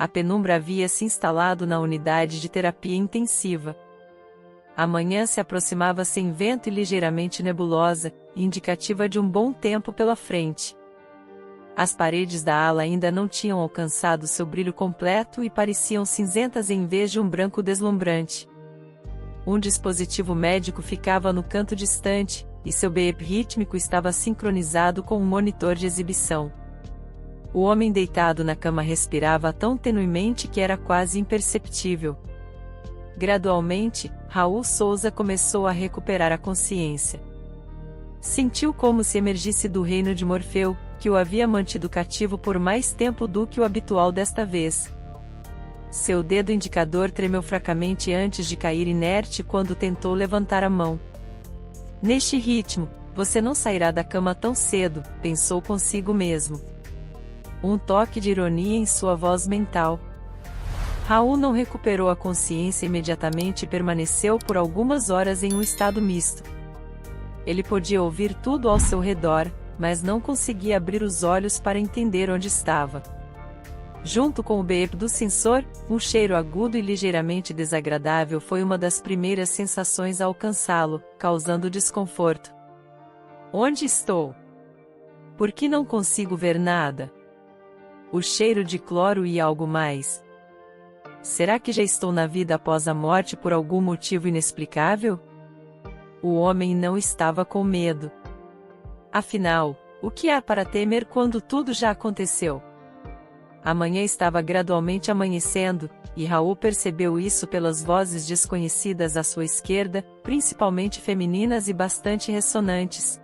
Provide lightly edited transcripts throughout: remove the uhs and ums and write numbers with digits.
A penumbra havia se instalado na unidade de terapia intensiva. A manhã se aproximava sem vento e ligeiramente nebulosa, indicativa de um bom tempo pela frente. As paredes da ala ainda não tinham alcançado seu brilho completo e pareciam cinzentas em vez de um branco deslumbrante. Um dispositivo médico ficava no canto distante, e seu beep rítmico estava sincronizado com um monitor de exibição. O homem deitado na cama respirava tão tenuemente que era quase imperceptível. Gradualmente, Raul Souza começou a recuperar a consciência. Sentiu como se emergisse do reino de Morfeu, que o havia mantido cativo por mais tempo do que o habitual desta vez. Seu dedo indicador tremeu fracamente antes de cair inerte quando tentou levantar a mão. Neste ritmo, você não sairá da cama tão cedo, pensou consigo mesmo. Um toque de ironia em sua voz mental. Raul não recuperou a consciência imediatamente e permaneceu por algumas horas em um estado misto. Ele podia ouvir tudo ao seu redor, mas não conseguia abrir os olhos para entender onde estava. Junto com o beep do sensor, um cheiro agudo e ligeiramente desagradável foi uma das primeiras sensações a alcançá-lo, causando desconforto. Onde estou? Por que não consigo ver nada? O cheiro de cloro e algo mais. Será que já estou na vida após a morte por algum motivo inexplicável? O homem não estava com medo. Afinal, o que há para temer quando tudo já aconteceu? A manhã estava gradualmente amanhecendo, e Raul percebeu isso pelas vozes desconhecidas à sua esquerda, principalmente femininas e bastante ressonantes.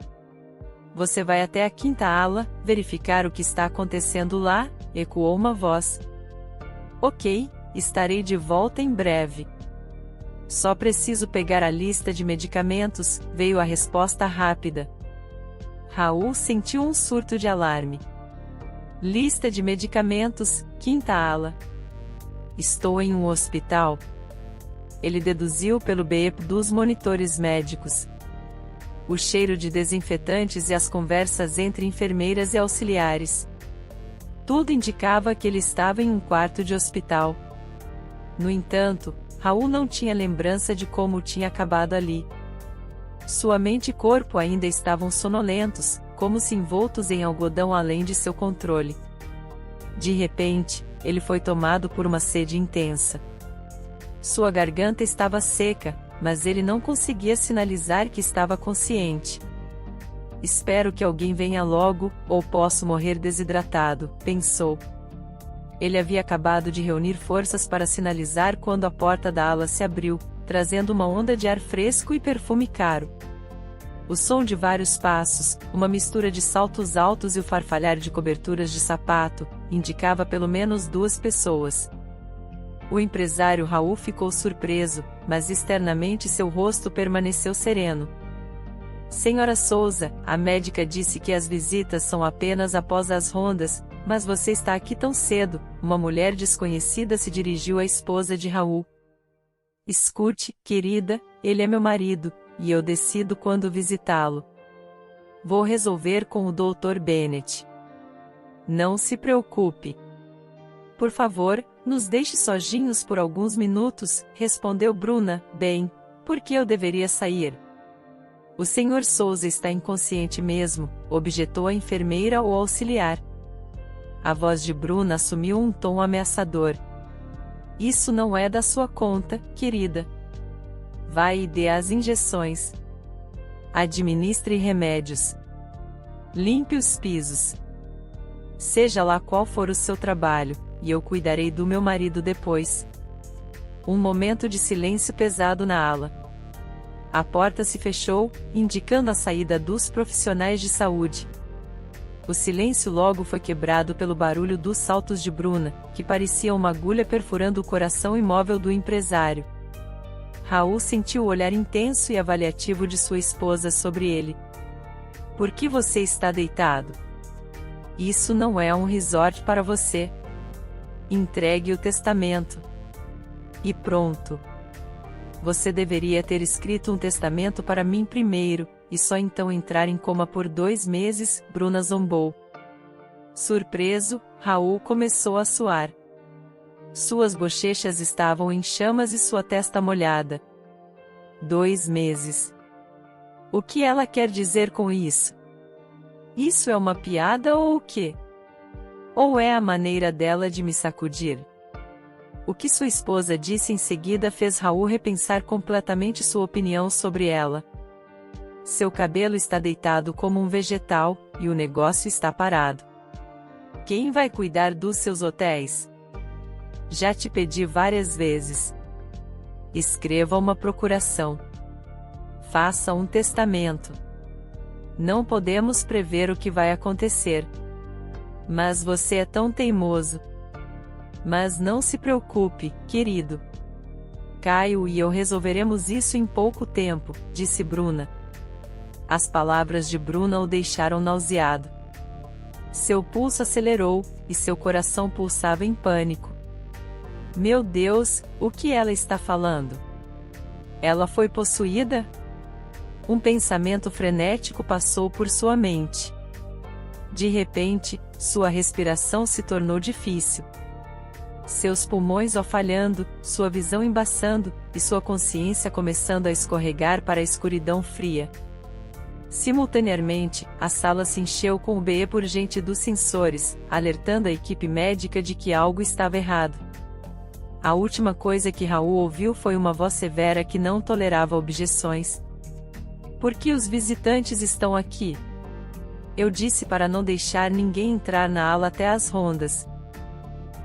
Você vai até a quinta ala, verificar o que está acontecendo lá? Ecoou uma voz. Ok, estarei de volta em breve. Só preciso pegar a lista de medicamentos, veio a resposta rápida. Raul sentiu um surto de alarme. Lista de medicamentos, quinta ala. Estou em um hospital. Ele deduziu pelo beep dos monitores médicos. O cheiro de desinfetantes e as conversas entre enfermeiras e auxiliares. Tudo indicava que ele estava em um quarto de hospital. No entanto, Raul não tinha lembrança de como tinha acabado ali. Sua mente e corpo ainda estavam sonolentos, como se envoltos em algodão além de seu controle. De repente, ele foi tomado por uma sede intensa. Sua garganta estava seca, mas ele não conseguia sinalizar que estava consciente. Espero que alguém venha logo, ou posso morrer desidratado, pensou. Ele havia acabado de reunir forças para sinalizar quando a porta da ala se abriu, trazendo uma onda de ar fresco e perfume caro. O som de vários passos, uma mistura de saltos altos e o farfalhar de coberturas de sapato, indicava pelo menos duas pessoas. O empresário Raul ficou surpreso, mas externamente seu rosto permaneceu sereno. Senhora Souza, a médica disse que as visitas são apenas após as rondas, mas você está aqui tão cedo, uma mulher desconhecida se dirigiu à esposa de Raul. Escute, querida, ele é meu marido, e eu decido quando visitá-lo. Vou resolver com o Dr. Bennett. Não se preocupe. Por favor, nos deixe sozinhos por alguns minutos, respondeu Bruna. Bem, por que eu deveria sair? O Sr. Souza está inconsciente mesmo, objetou a enfermeira ou auxiliar. A voz de Bruna assumiu um tom ameaçador. Isso não é da sua conta, querida. Vai e dê as injeções. Administre remédios. Limpe os pisos. Seja lá qual for o seu trabalho, e eu cuidarei do meu marido depois. Um momento de silêncio pesado na ala. A porta se fechou, indicando a saída dos profissionais de saúde. O silêncio logo foi quebrado pelo barulho dos saltos de Bruna, que parecia uma agulha perfurando o coração imóvel do empresário. Raul sentiu o olhar intenso e avaliativo de sua esposa sobre ele. Por que você está deitado? Isso não é um resort para você. Entregue o testamento. E pronto. Você deveria ter escrito um testamento para mim primeiro, e só então entrar em coma por 2 meses, Bruna zombou. Surpreso, Raul começou a suar. Suas bochechas estavam em chamas e sua testa molhada. 2 meses. O que ela quer dizer com isso? Isso é uma piada ou o quê? Ou é a maneira dela de me sacudir? O que sua esposa disse em seguida fez Raul repensar completamente sua opinião sobre ela. Seu cabelo está deitado como um vegetal, e o negócio está parado. Quem vai cuidar dos seus hotéis? Já te pedi várias vezes. Escreva uma procuração. Faça um testamento. Não podemos prever o que vai acontecer. Mas você é tão teimoso. Mas não se preocupe, querido. Caio e eu resolveremos isso em pouco tempo, disse Bruna. As palavras de Bruna o deixaram nauseado. Seu pulso acelerou, e seu coração pulsava em pânico. Meu Deus, o que ela está falando? Ela foi possuída? Um pensamento frenético passou por sua mente. De repente, sua respiração se tornou difícil. Seus pulmões falhando, sua visão embaçando, e sua consciência começando a escorregar para a escuridão fria. Simultaneamente, a sala se encheu com o beep urgente dos sensores, alertando a equipe médica de que algo estava errado. A última coisa que Raul ouviu foi uma voz severa que não tolerava objeções. Por que os visitantes estão aqui? Eu disse para não deixar ninguém entrar na ala até as rondas.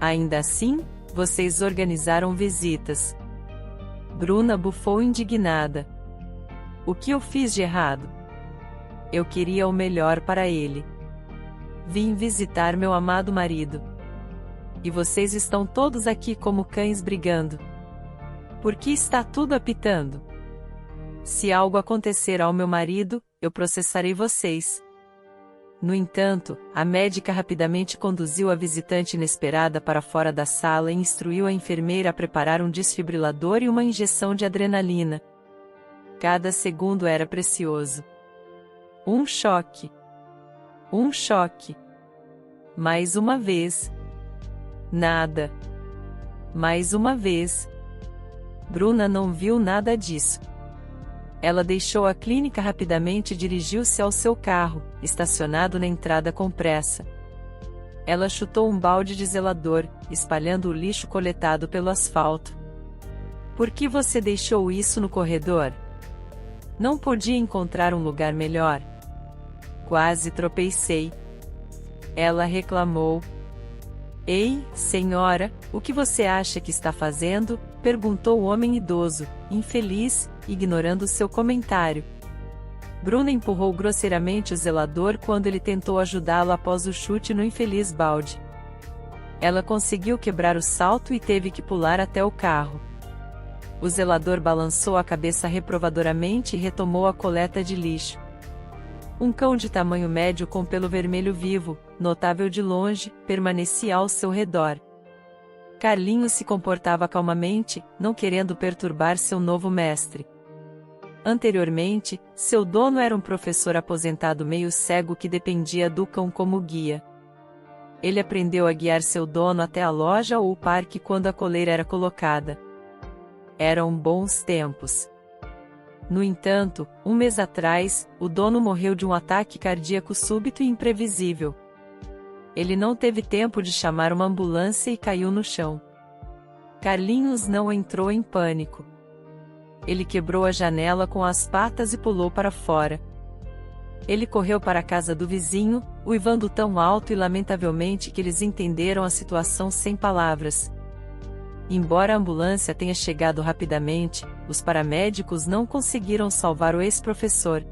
Ainda assim, vocês organizaram visitas. Bruna bufou indignada. O que eu fiz de errado? Eu queria o melhor para ele. Vim visitar meu amado marido. E vocês estão todos aqui como cães brigando. Por que está tudo apitando? Se algo acontecer ao meu marido, eu processarei vocês. No entanto, a médica rapidamente conduziu a visitante inesperada para fora da sala e instruiu a enfermeira a preparar um desfibrilador e uma injeção de adrenalina. Cada segundo era precioso. Um choque. Um choque. Mais uma vez. Nada. Mais uma vez. Bruna não viu nada disso. Ela deixou a clínica rapidamente e dirigiu-se ao seu carro, estacionado na entrada com pressa. Ela chutou um balde de zelador, espalhando o lixo coletado pelo asfalto. Por que você deixou isso no corredor? Não podia encontrar um lugar melhor? Quase tropecei. Ela reclamou. Ei, senhora, o que você acha que está fazendo? Perguntou o homem idoso, infeliz, ignorando seu comentário. Bruna empurrou grosseiramente o zelador quando ele tentou ajudá-lo após o chute no infeliz balde. Ela conseguiu quebrar o salto e teve que pular até o carro. O zelador balançou a cabeça reprovadoramente e retomou a coleta de lixo. Um cão de tamanho médio com pelo vermelho vivo, notável de longe, permanecia ao seu redor. Carlinhos se comportava calmamente, não querendo perturbar seu novo mestre. Anteriormente, seu dono era um professor aposentado meio cego que dependia do cão como guia. Ele aprendeu a guiar seu dono até a loja ou o parque quando a coleira era colocada. Eram bons tempos. No entanto, um mês atrás, o dono morreu de um ataque cardíaco súbito e imprevisível. Ele não teve tempo de chamar uma ambulância e caiu no chão. Carlinhos não entrou em pânico. Ele quebrou a janela com as patas e pulou para fora. Ele correu para a casa do vizinho, uivando tão alto e lamentavelmente que eles entenderam a situação sem palavras. Embora a ambulância tenha chegado rapidamente, os paramédicos não conseguiram salvar o ex-professor.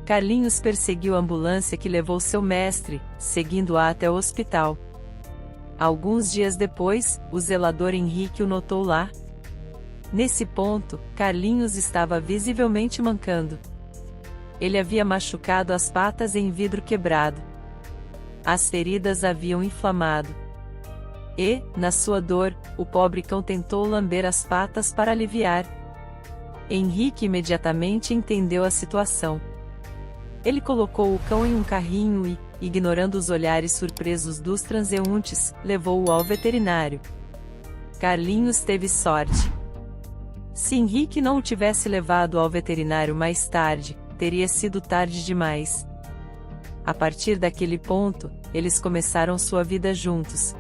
Carlinhos perseguiu a ambulância que levou seu mestre, seguindo-a até o hospital. Alguns dias depois, o zelador Henrique o notou lá. Nesse ponto, Carlinhos estava visivelmente mancando. Ele havia machucado as patas em vidro quebrado. As feridas haviam inflamado. E, na sua dor, o pobre cão tentou lamber as patas para aliviar. Henrique imediatamente entendeu a situação. Ele colocou o cão em um carrinho e, ignorando os olhares surpresos dos transeuntes, levou-o ao veterinário. Carlinhos teve sorte. Se Henrique não o tivesse levado ao veterinário mais tarde, teria sido tarde demais. A partir daquele ponto, eles começaram sua vida juntos.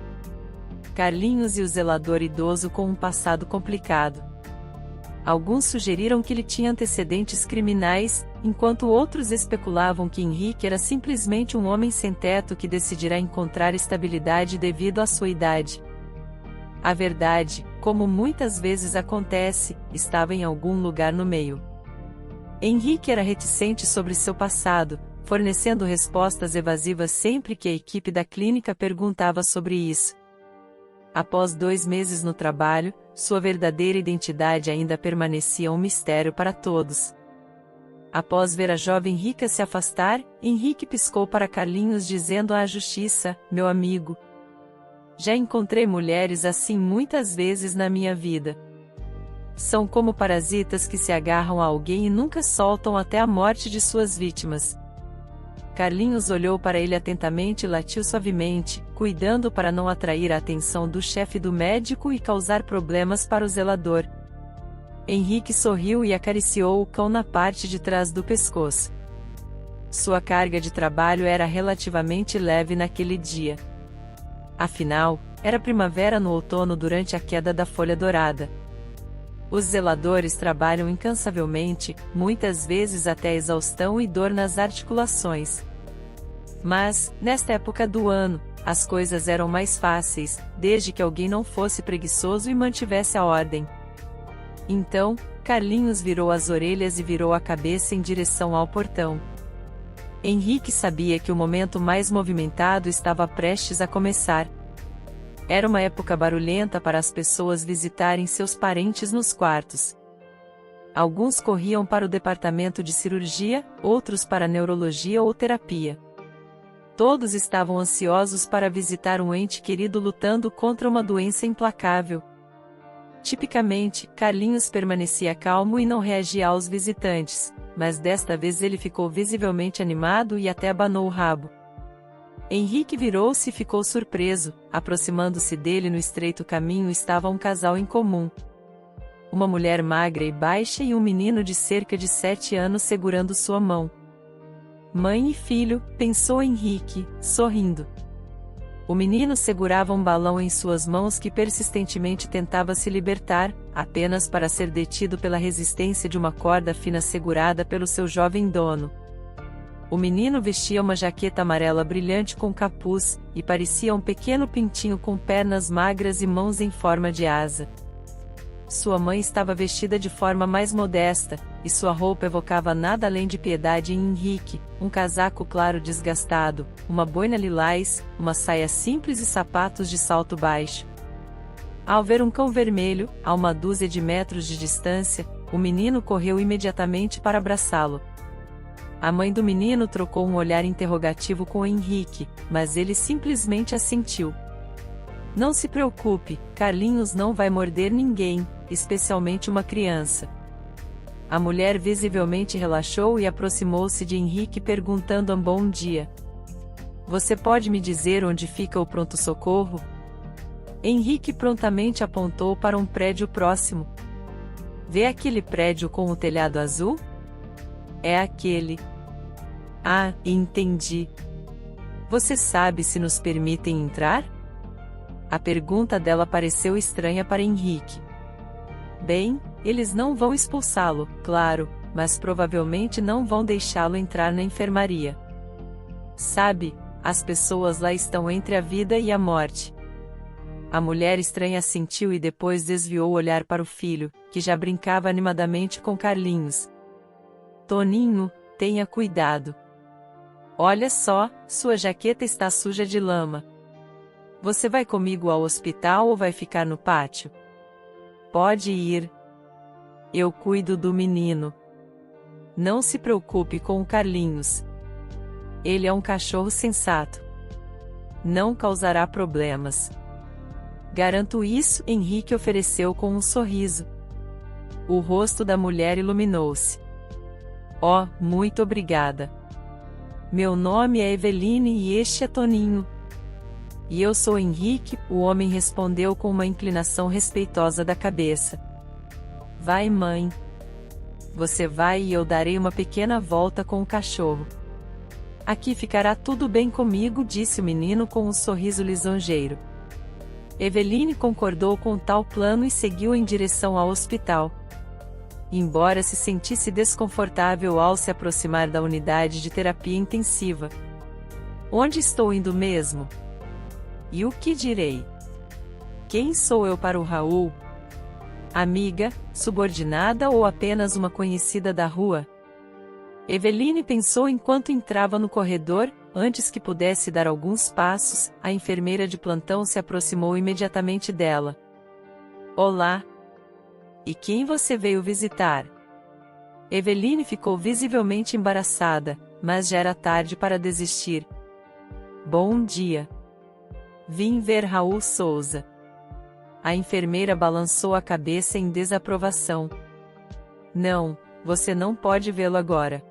Carlinhos e o zelador idoso com um passado complicado. Alguns sugeriram que ele tinha antecedentes criminais, enquanto outros especulavam que Henrique era simplesmente um homem sem teto que decidirá encontrar estabilidade devido à sua idade. A verdade, como muitas vezes acontece, estava em algum lugar no meio. Henrique era reticente sobre seu passado, fornecendo respostas evasivas sempre que a equipe da clínica perguntava sobre isso. Após 2 meses no trabalho, sua verdadeira identidade ainda permanecia um mistério para todos. Após ver a jovem rica se afastar, Henrique piscou para Carlinhos dizendo à justiça: "Meu amigo, já encontrei mulheres assim muitas vezes na minha vida. São como parasitas que se agarram a alguém e nunca soltam até a morte de suas vítimas." Carlinhos olhou para ele atentamente e latiu suavemente, cuidando para não atrair a atenção do chefe do médico e causar problemas para o zelador. Henrique sorriu e acariciou o cão na parte de trás do pescoço. Sua carga de trabalho era relativamente leve naquele dia. Afinal, era primavera no outono durante a queda da folha dourada. Os zeladores trabalham incansavelmente, muitas vezes até exaustão e dor nas articulações. Mas, nesta época do ano, as coisas eram mais fáceis, desde que alguém não fosse preguiçoso e mantivesse a ordem. Então, Carlinhos virou as orelhas e virou a cabeça em direção ao portão. Henrique sabia que o momento mais movimentado estava prestes a começar. Era uma época barulhenta para as pessoas visitarem seus parentes nos quartos. Alguns corriam para o departamento de cirurgia, outros para neurologia ou terapia. Todos estavam ansiosos para visitar um ente querido lutando contra uma doença implacável. Tipicamente, Carlinhos permanecia calmo e não reagia aos visitantes, mas desta vez ele ficou visivelmente animado e até abanou o rabo. Henrique virou-se e ficou surpreso. Aproximando-se dele no estreito caminho estava um casal em comum. Uma mulher magra e baixa e um menino de cerca de 7 anos segurando sua mão. Mãe e filho, pensou Henrique, sorrindo. O menino segurava um balão em suas mãos que persistentemente tentava se libertar, apenas para ser detido pela resistência de uma corda fina segurada pelo seu jovem dono. O menino vestia uma jaqueta amarela brilhante com capuz, e parecia um pequeno pintinho com pernas magras e mãos em forma de asa. Sua mãe estava vestida de forma mais modesta, e sua roupa evocava nada além de piedade em Henrique, um casaco claro desgastado, uma boina lilás, uma saia simples e sapatos de salto baixo. Ao ver um cão vermelho, a 1 metros de distância, o menino correu imediatamente para abraçá-lo. A mãe do menino trocou um olhar interrogativo com Henrique, mas ele simplesmente assentiu. "Não se preocupe, Carlinhos não vai morder ninguém, especialmente uma criança." A mulher visivelmente relaxou e aproximou-se de Henrique perguntando um bom dia. "Você pode me dizer onde fica o pronto-socorro?" Henrique prontamente apontou para um prédio próximo. "Vê aquele prédio com o telhado azul? É aquele." "Ah, entendi. Você sabe se nos permitem entrar?" A pergunta dela pareceu estranha para Henrique. "Bem, eles não vão expulsá-lo, claro, mas provavelmente não vão deixá-lo entrar na enfermaria. Sabe, as pessoas lá estão entre a vida e a morte." A mulher estranha assentiu e depois desviou o olhar para o filho, que já brincava animadamente com Carlinhos. "Toninho, tenha cuidado. Olha só, sua jaqueta está suja de lama. Você vai comigo ao hospital ou vai ficar no pátio?" "Pode ir. Eu cuido do menino. Não se preocupe com o Carlinhos. Ele é um cachorro sensato. Não causará problemas." "Garanto isso", Henrique ofereceu com um sorriso. O rosto da mulher iluminou-se. "Oh, muito obrigada. Meu nome é Eveline e este é Toninho." E eu sou Henrique, o homem respondeu com uma inclinação respeitosa da cabeça. Vai, mãe. Você vai e eu darei uma pequena volta com o cachorro. Aqui ficará tudo bem comigo, disse o menino com um sorriso lisonjeiro. Eveline concordou com tal plano e seguiu em direção ao hospital. Embora se sentisse desconfortável ao se aproximar da unidade de terapia intensiva. Onde estou indo mesmo? E o que direi? Quem sou eu para o Raul? Amiga, subordinada ou apenas uma conhecida da rua? Eveline pensou enquanto entrava no corredor. Antes que pudesse dar alguns passos, a enfermeira de plantão se aproximou imediatamente dela. Olá! E quem você veio visitar? Eveline ficou visivelmente embaraçada, mas já era tarde para desistir. Bom dia! Vim ver Raul Souza. A enfermeira balançou a cabeça em desaprovação. Não, você não pode vê-lo agora.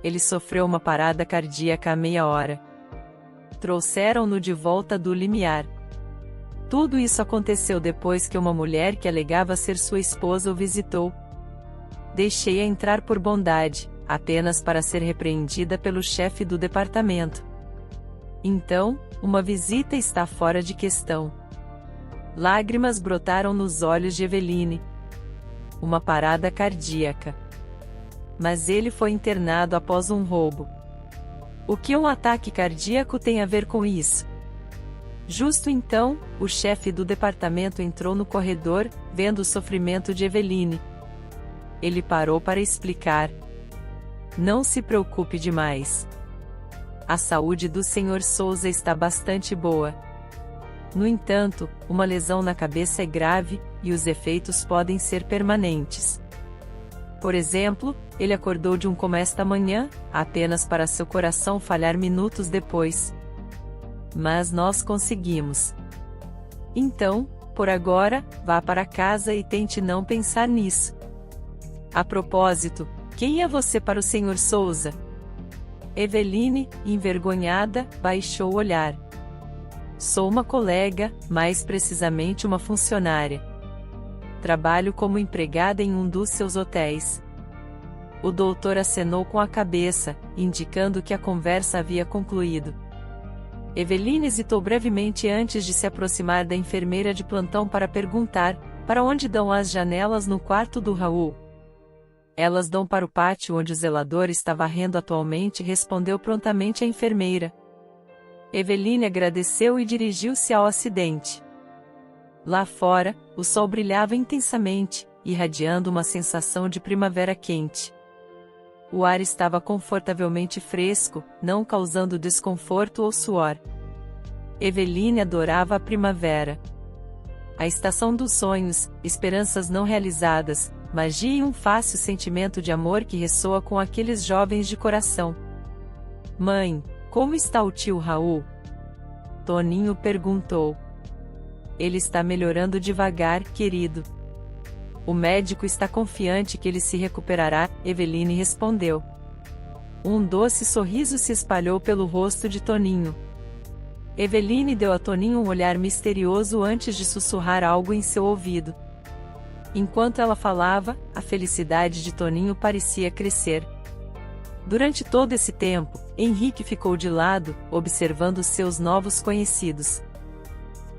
Ele sofreu uma parada cardíaca há meia hora. Trouxeram-no de volta do limiar. Tudo isso aconteceu depois que uma mulher que alegava ser sua esposa o visitou. Deixei-a entrar por bondade, apenas para ser repreendida pelo chefe do departamento. Então, uma visita está fora de questão. Lágrimas brotaram nos olhos de Eveline. Uma parada cardíaca. Mas ele foi internado após um roubo. O que um ataque cardíaco tem a ver com isso? Justo então, o chefe do departamento entrou no corredor, vendo o sofrimento de Eveline. Ele parou para explicar. Não se preocupe demais. A saúde do Sr. Souza está bastante boa. No entanto, uma lesão na cabeça é grave, e os efeitos podem ser permanentes. Por exemplo, ele acordou de um coma esta manhã, apenas para seu coração falhar minutos depois. Mas nós conseguimos. Então, por agora, vá para casa e tente não pensar nisso. A propósito, quem é você para o Sr. Souza? Eveline, envergonhada, baixou o olhar. Sou uma colega, mais precisamente uma funcionária. Trabalho como empregada em um dos seus hotéis. O doutor acenou com a cabeça, indicando que a conversa havia concluído. Eveline hesitou brevemente antes de se aproximar da enfermeira de plantão para perguntar: para onde dão as janelas no quarto do Raul? Elas dão para o pátio onde o zelador está varrendo atualmente, respondeu prontamente a enfermeira. Eveline agradeceu e dirigiu-se ao acidente. Lá fora, o sol brilhava intensamente, irradiando uma sensação de primavera quente. O ar estava confortavelmente fresco, não causando desconforto ou suor. Eveline adorava a primavera. A estação dos sonhos, esperanças não realizadas, magia e um fácil sentimento de amor que ressoa com aqueles jovens de coração. Mãe, como está o tio Raul? Toninho perguntou. Ele está melhorando devagar, querido. O médico está confiante que ele se recuperará, Eveline respondeu. Um doce sorriso se espalhou pelo rosto de Toninho. Eveline deu a Toninho um olhar misterioso antes de sussurrar algo em seu ouvido. Enquanto ela falava, a felicidade de Toninho parecia crescer. Durante todo esse tempo, Henrique ficou de lado, observando seus novos conhecidos.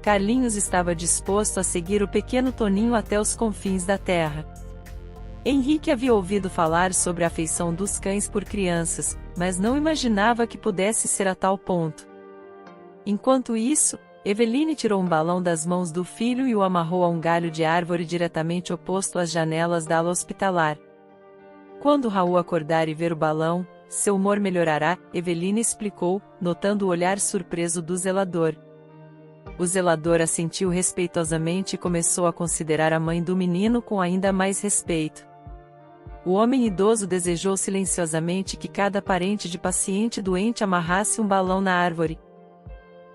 Carlinhos estava disposto a seguir o pequeno Toninho até os confins da terra. Henrique havia ouvido falar sobre a afeição dos cães por crianças, mas não imaginava que pudesse ser a tal ponto. Enquanto isso, Eveline tirou um balão das mãos do filho e o amarrou a um galho de árvore diretamente oposto às janelas da ala hospitalar. Quando Raul acordar e ver o balão, seu humor melhorará, Eveline explicou, notando o olhar surpreso do zelador. O zelador assentiu respeitosamente e começou a considerar a mãe do menino com ainda mais respeito. O homem idoso desejou silenciosamente que cada parente de paciente doente amarrasse um balão na árvore.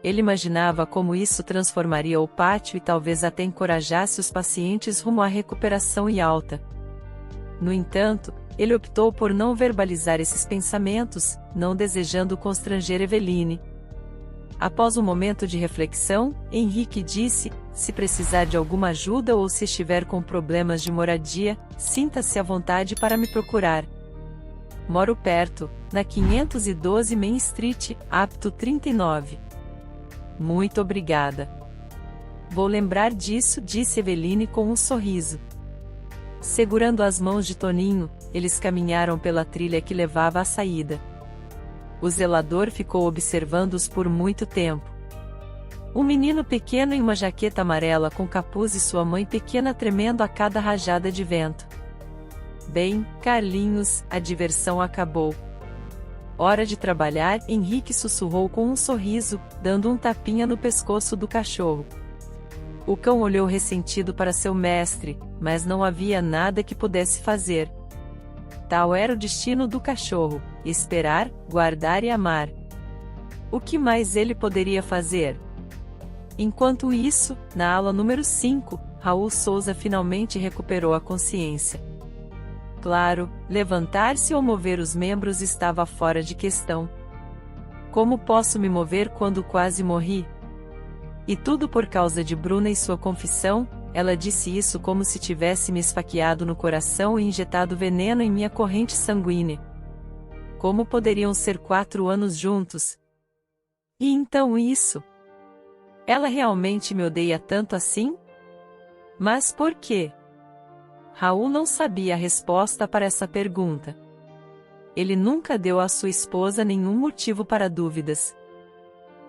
Ele imaginava como isso transformaria o pátio e talvez até encorajasse os pacientes rumo à recuperação e alta. No entanto, ele optou por não verbalizar esses pensamentos, não desejando constranger Eveline. Após um momento de reflexão, Henrique disse: se precisar de alguma ajuda ou se estiver com problemas de moradia, sinta-se à vontade para me procurar. Moro perto, na 512 Main Street, apto 39. Muito obrigada. Vou lembrar disso, disse Eveline com um sorriso. Segurando as mãos de Toninho, eles caminharam pela trilha que levava à saída. O zelador ficou observando-os por muito tempo. Um menino pequeno em uma jaqueta amarela com capuz e sua mãe pequena tremendo a cada rajada de vento. Bem, Carlinhos, a diversão acabou. Hora de trabalhar, Henrique sussurrou com um sorriso, dando um tapinha no pescoço do cachorro. O cão olhou ressentido para seu mestre, mas não havia nada que pudesse fazer. Tal era o destino do cachorro: esperar, guardar e amar. O que mais ele poderia fazer? Enquanto isso, na aula número 5, Raul Souza finalmente recuperou a consciência. Claro, levantar-se ou mover os membros estava fora de questão. Como posso me mover quando quase morri? E tudo por causa de Bruna e sua confissão. Ela disse isso como se tivesse me esfaqueado no coração e injetado veneno em minha corrente sanguínea. Como poderiam ser 4 anos juntos? E então isso? Ela realmente me odeia tanto assim? Mas por quê? Raul não sabia a resposta para essa pergunta. Ele nunca deu à sua esposa nenhum motivo para dúvidas.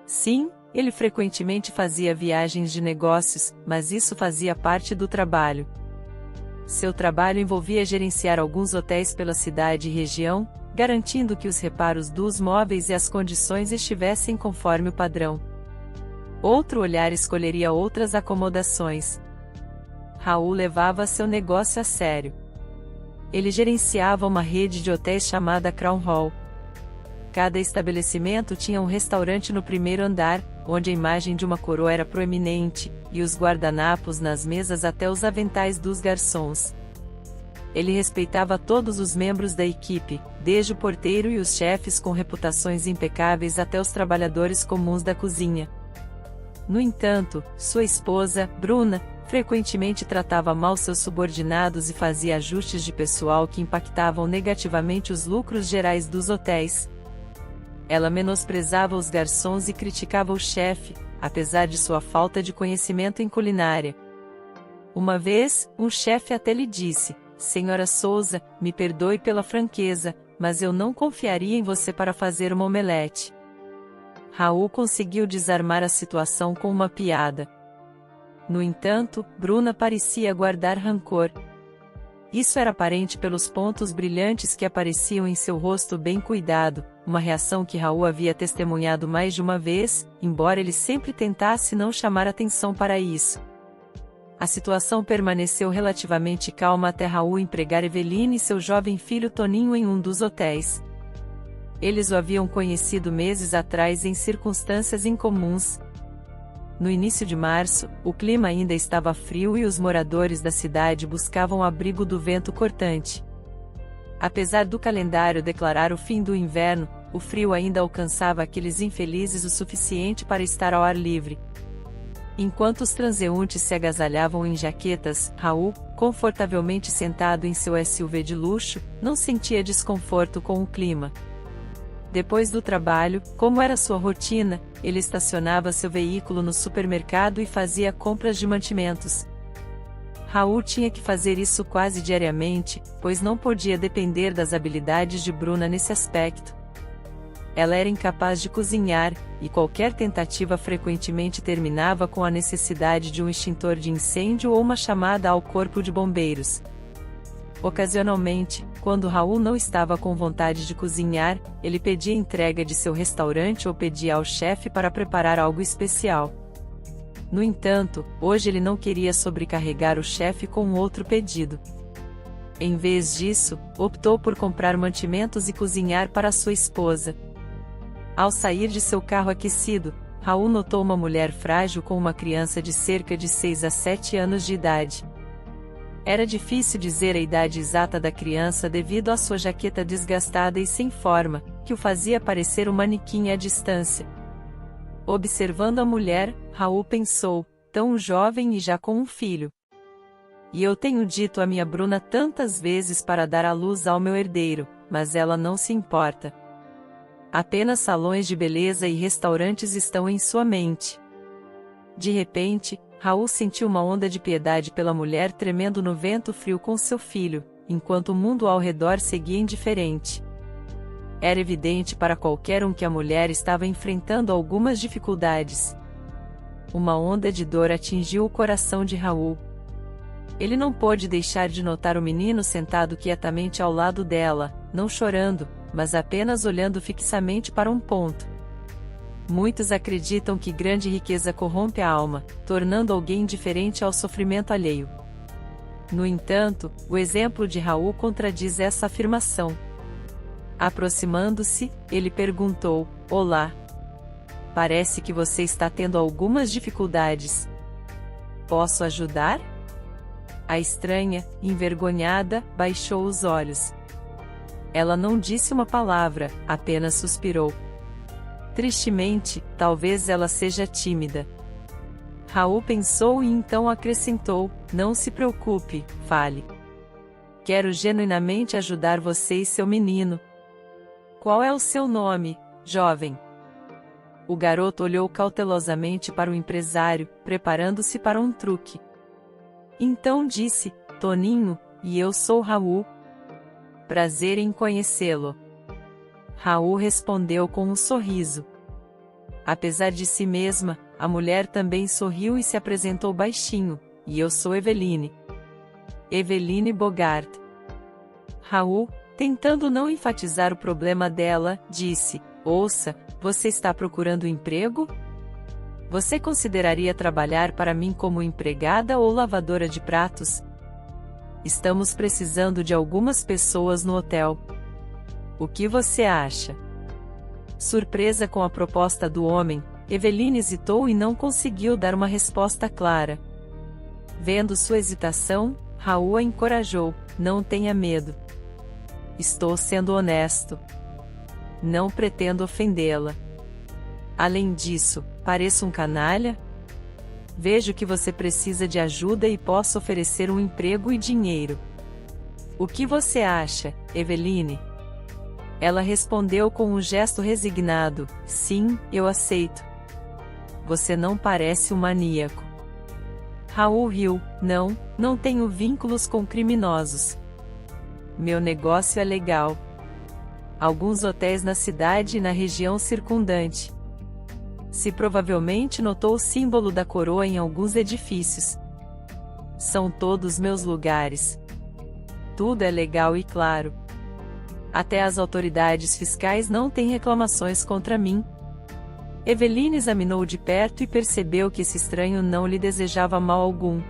Sim, ele frequentemente fazia viagens de negócios, mas isso fazia parte do trabalho. Seu trabalho envolvia gerenciar alguns hotéis pela cidade e região, garantindo que os reparos dos móveis e as condições estivessem conforme o padrão. Outro olhar escolheria outras acomodações. Raul levava seu negócio a sério. Ele gerenciava uma rede de hotéis chamada Crown Hall. Cada estabelecimento tinha um restaurante no primeiro andar, onde a imagem de uma coroa era proeminente, e os guardanapos nas mesas até os aventais dos garçons. Ele respeitava todos os membros da equipe, desde o porteiro e os chefes com reputações impecáveis até os trabalhadores comuns da cozinha. No entanto, sua esposa, Bruna, frequentemente tratava mal seus subordinados e fazia ajustes de pessoal que impactavam negativamente os lucros gerais dos hotéis. Ela menosprezava os garçons e criticava o chefe, apesar de sua falta de conhecimento em culinária. Uma vez, um chefe até lhe disse: "Senhora Souza, me perdoe pela franqueza, mas eu não confiaria em você para fazer uma omelete." Raul conseguiu desarmar a situação com uma piada. No entanto, Bruna parecia guardar rancor. Isso era aparente pelos pontos brilhantes que apareciam em seu rosto bem cuidado, uma reação que Raul havia testemunhado mais de uma vez, embora ele sempre tentasse não chamar atenção para isso. A situação permaneceu relativamente calma até Raul empregar Eveline e seu jovem filho Toninho em um dos hotéis. Eles o haviam conhecido meses atrás em circunstâncias incomuns. No início de março, o clima ainda estava frio e os moradores da cidade buscavam abrigo do vento cortante. Apesar do calendário declarar o fim do inverno, o frio ainda alcançava aqueles infelizes o suficiente para estar ao ar livre. Enquanto os transeuntes se agasalhavam em jaquetas, Raul, confortavelmente sentado em seu SUV de luxo, não sentia desconforto com o clima. Depois do trabalho, como era sua rotina, ele estacionava seu veículo no supermercado e fazia compras de mantimentos. Raul tinha que fazer isso quase diariamente, pois não podia depender das habilidades de Bruna nesse aspecto. Ela era incapaz de cozinhar, e qualquer tentativa frequentemente terminava com a necessidade de um extintor de incêndio ou uma chamada ao corpo de bombeiros. Ocasionalmente, quando Raul não estava com vontade de cozinhar, ele pedia entrega de seu restaurante ou pedia ao chefe para preparar algo especial. No entanto, hoje ele não queria sobrecarregar o chefe com outro pedido. Em vez disso, optou por comprar mantimentos e cozinhar para sua esposa. Ao sair de seu carro aquecido, Raul notou uma mulher frágil com uma criança de cerca de 6 a 7 anos de idade. Era difícil dizer a idade exata da criança devido à sua jaqueta desgastada e sem forma, que o fazia parecer um manequim à distância. Observando a mulher, Raul pensou, tão jovem e já com um filho. E eu tenho dito a minha Bruna tantas vezes para dar à luz ao meu herdeiro, mas ela não se importa. Apenas salões de beleza e restaurantes estão em sua mente. De repente, Raul sentiu uma onda de piedade pela mulher tremendo no vento frio com seu filho, enquanto o mundo ao redor seguia indiferente. Era evidente para qualquer um que a mulher estava enfrentando algumas dificuldades. Uma onda de dor atingiu o coração de Raul. Ele não pôde deixar de notar o menino sentado quietamente ao lado dela, não chorando, mas apenas olhando fixamente para um ponto. Muitos acreditam que grande riqueza corrompe a alma, tornando alguém indiferente ao sofrimento alheio. No entanto, o exemplo de Raul contradiz essa afirmação. Aproximando-se, ele perguntou: "Olá. Parece que você está tendo algumas dificuldades. Posso ajudar?" A estranha, envergonhada, baixou os olhos. Ela não disse uma palavra, apenas suspirou. Tristemente, talvez ela seja tímida. Raul pensou e então acrescentou: "Não se preocupe, fale. Quero genuinamente ajudar você e seu menino. Qual é o seu nome, jovem?" O garoto olhou cautelosamente para o empresário, preparando-se para um truque. Então disse: "Toninho, e eu sou Raul. Prazer em conhecê-lo." Raul respondeu com um sorriso. Apesar de si mesma, a mulher também sorriu e se apresentou baixinho: "E eu sou Eveline. Eveline Bogart." Raul, tentando não enfatizar o problema dela, disse: "Ouça, você está procurando emprego? Você consideraria trabalhar para mim como empregada ou lavadora de pratos? Estamos precisando de algumas pessoas no hotel. O que você acha?" Surpresa com a proposta do homem, Eveline hesitou e não conseguiu dar uma resposta clara. Vendo sua hesitação, Raul a encorajou: "Não tenha medo. Estou sendo honesto. Não pretendo ofendê-la. Além disso, pareço um canalha? Vejo que você precisa de ajuda e posso oferecer um emprego e dinheiro. O que você acha, Eveline?" Ela respondeu com um gesto resignado: "Sim, eu aceito. Você não parece um maníaco." Raul riu: Não tenho vínculos com criminosos. Meu negócio é legal. Alguns hotéis na cidade e na região circundante. Se provavelmente notou o símbolo da coroa em alguns edifícios. São todos meus lugares. Tudo é legal e claro. Até as autoridades fiscais não têm reclamações contra mim. Eveline examinou de perto e percebeu que esse estranho não lhe desejava mal algum.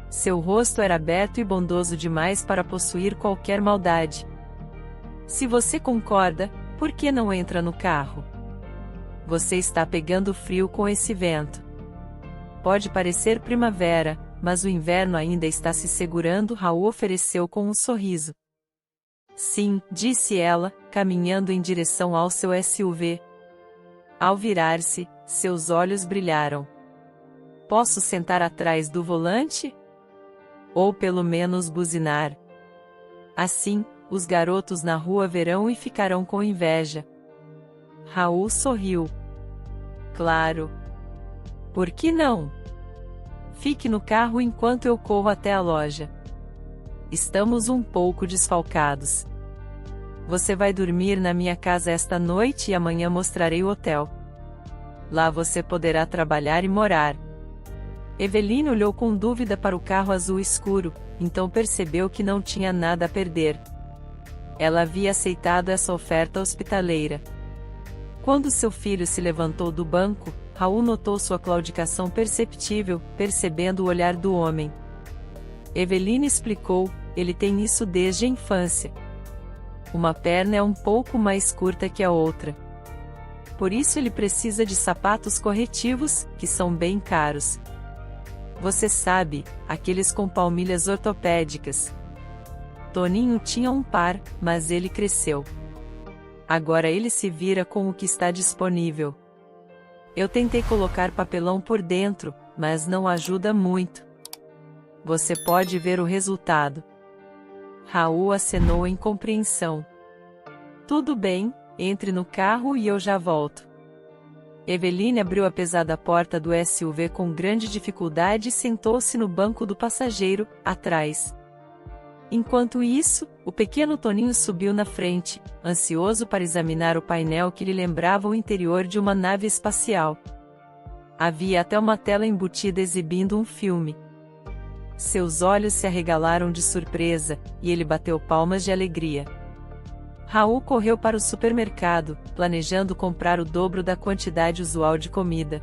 Seu rosto era aberto e bondoso demais para possuir qualquer maldade. Se você concorda, por que não entra no carro? Você está pegando frio com esse vento. Pode parecer primavera, mas o inverno ainda está se segurando. Raul ofereceu com um sorriso. Sim, disse ela, caminhando em direção ao seu SUV. Ao virar-se, seus olhos brilharam. Posso sentar atrás do volante? Ou pelo menos buzinar? Assim, os garotos na rua verão e ficarão com inveja. Raul sorriu. Claro. Por que não? Fique no carro enquanto eu corro até a loja. Estamos um pouco desfalcados. Você vai dormir na minha casa esta noite e amanhã mostrarei o hotel. Lá você poderá trabalhar e morar. Eveline olhou com dúvida para o carro azul escuro, então percebeu que não tinha nada a perder. Ela havia aceitado essa oferta hospitaleira. Quando seu filho se levantou do banco, Raul notou sua claudicação perceptível, percebendo o olhar do homem. Eveline explicou: ele tem isso desde a infância. Uma perna é um pouco mais curta que a outra. Por isso ele precisa de sapatos corretivos, que são bem caros. Você sabe, aqueles com palmilhas ortopédicas. Toninho tinha um par, mas ele cresceu. Agora ele se vira com o que está disponível. Eu tentei colocar papelão por dentro, mas não ajuda muito. Você pode ver o resultado. Raul acenou em compreensão. Tudo bem, entre no carro e eu já volto. Eveline abriu a pesada porta do SUV com grande dificuldade e sentou-se no banco do passageiro, atrás. Enquanto isso, o pequeno Toninho subiu na frente, ansioso para examinar o painel que lhe lembrava o interior de uma nave espacial. Havia até uma tela embutida exibindo um filme. Seus olhos se arregalaram de surpresa, e ele bateu palmas de alegria. Raul correu para o supermercado, planejando comprar o dobro da quantidade usual de comida.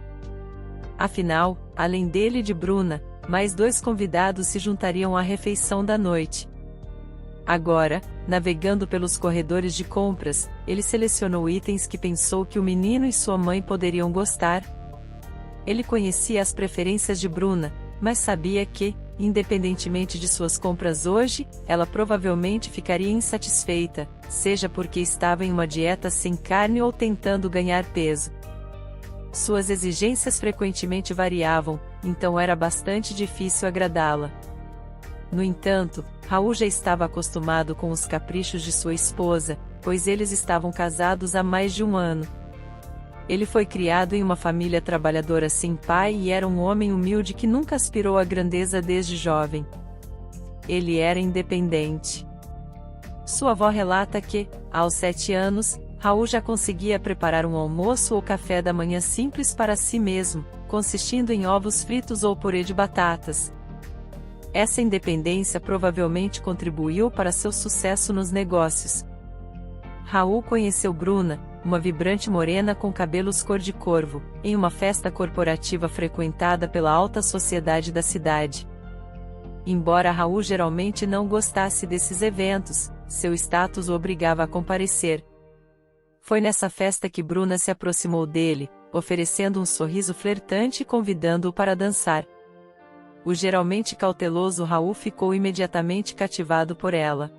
Afinal, além dele e de Bruna, mais 2 convidados se juntariam à refeição da noite. Agora, navegando pelos corredores de compras, ele selecionou itens que pensou que o menino e sua mãe poderiam gostar. Ele conhecia as preferências de Bruna, mas sabia que, independentemente de suas compras hoje, ela provavelmente ficaria insatisfeita, seja porque estava em uma dieta sem carne ou tentando ganhar peso. Suas exigências frequentemente variavam, então era bastante difícil agradá-la. No entanto, Raul já estava acostumado com os caprichos de sua esposa, pois eles estavam casados há mais de 1 ano. Ele foi criado em uma família trabalhadora sem pai e era um homem humilde que nunca aspirou à grandeza desde jovem. Ele era independente. Sua avó relata que, aos 7 anos, Raul já conseguia preparar um almoço ou café da manhã simples para si mesmo, consistindo em ovos fritos ou purê de batatas. Essa independência provavelmente contribuiu para seu sucesso nos negócios. Raul conheceu Bruna, uma vibrante morena com cabelos cor de corvo, em uma festa corporativa frequentada pela alta sociedade da cidade. Embora Raul geralmente não gostasse desses eventos, seu status o obrigava a comparecer. Foi nessa festa que Bruna se aproximou dele, oferecendo um sorriso flertante e convidando-o para dançar. O geralmente cauteloso Raul ficou imediatamente cativado por ela.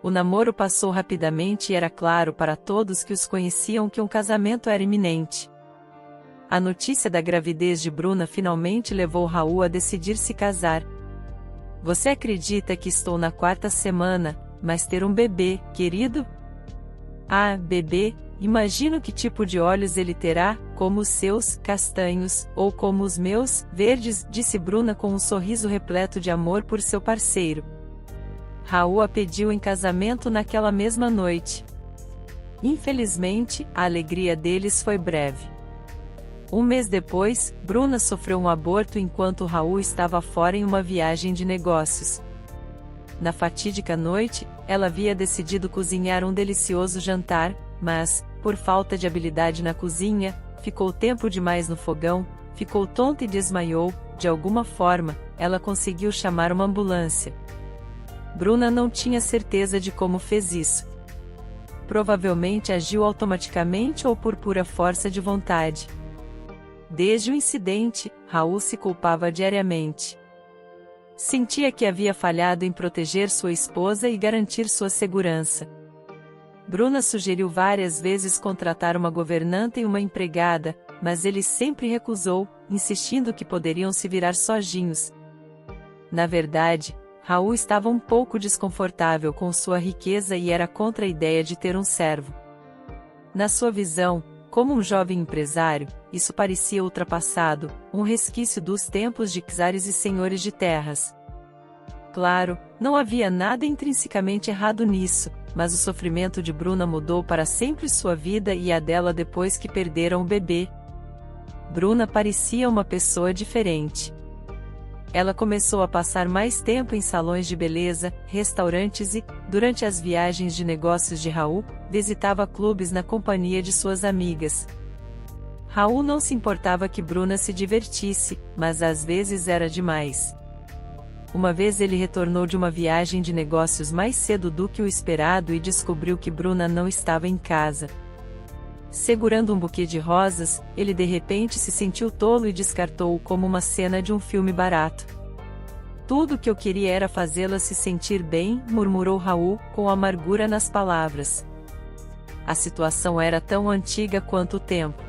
O namoro passou rapidamente e era claro para todos que os conheciam que um casamento era iminente. A notícia da gravidez de Bruna finalmente levou Raul a decidir se casar. Você acredita que estou na 4ª semana, mas ter um bebê, querido? Ah, bebê, imagino que tipo de olhos ele terá, como os seus, castanhos, ou como os meus, verdes, disse Bruna com um sorriso repleto de amor por seu parceiro. Raul a pediu em casamento naquela mesma noite. Infelizmente, a alegria deles foi breve. 1 mês depois, Bruna sofreu um aborto enquanto Raul estava fora em uma viagem de negócios. Na fatídica noite, ela havia decidido cozinhar um delicioso jantar, mas, por falta de habilidade na cozinha, ficou tempo demais no fogão, ficou tonta e desmaiou. De alguma forma, ela conseguiu chamar uma ambulância. Bruna não tinha certeza de como fez isso. Provavelmente agiu automaticamente ou por pura força de vontade. Desde o incidente, Raul se culpava diariamente. Sentia que havia falhado em proteger sua esposa e garantir sua segurança. Bruna sugeriu várias vezes contratar uma governanta e uma empregada, mas ele sempre recusou, insistindo que poderiam se virar sozinhos. Na verdade, Raul estava um pouco desconfortável com sua riqueza e era contra a ideia de ter um servo. Na sua visão, como um jovem empresário, isso parecia ultrapassado, um resquício dos tempos de czares e senhores de terras. Claro, não havia nada intrinsecamente errado nisso, mas o sofrimento de Bruna mudou para sempre sua vida e a dela depois que perderam o bebê. Bruna parecia uma pessoa diferente. Ela começou a passar mais tempo em salões de beleza, restaurantes e, durante as viagens de negócios de Raul, visitava clubes na companhia de suas amigas. Raul não se importava que Bruna se divertisse, mas às vezes era demais. Uma vez ele retornou de uma viagem de negócios mais cedo do que o esperado e descobriu que Bruna não estava em casa. Segurando um buquê de rosas, ele de repente se sentiu tolo e descartou-o como uma cena de um filme barato. Tudo o que eu queria era fazê-la se sentir bem, murmurou Raul, com amargura nas palavras. A situação era tão antiga quanto o tempo.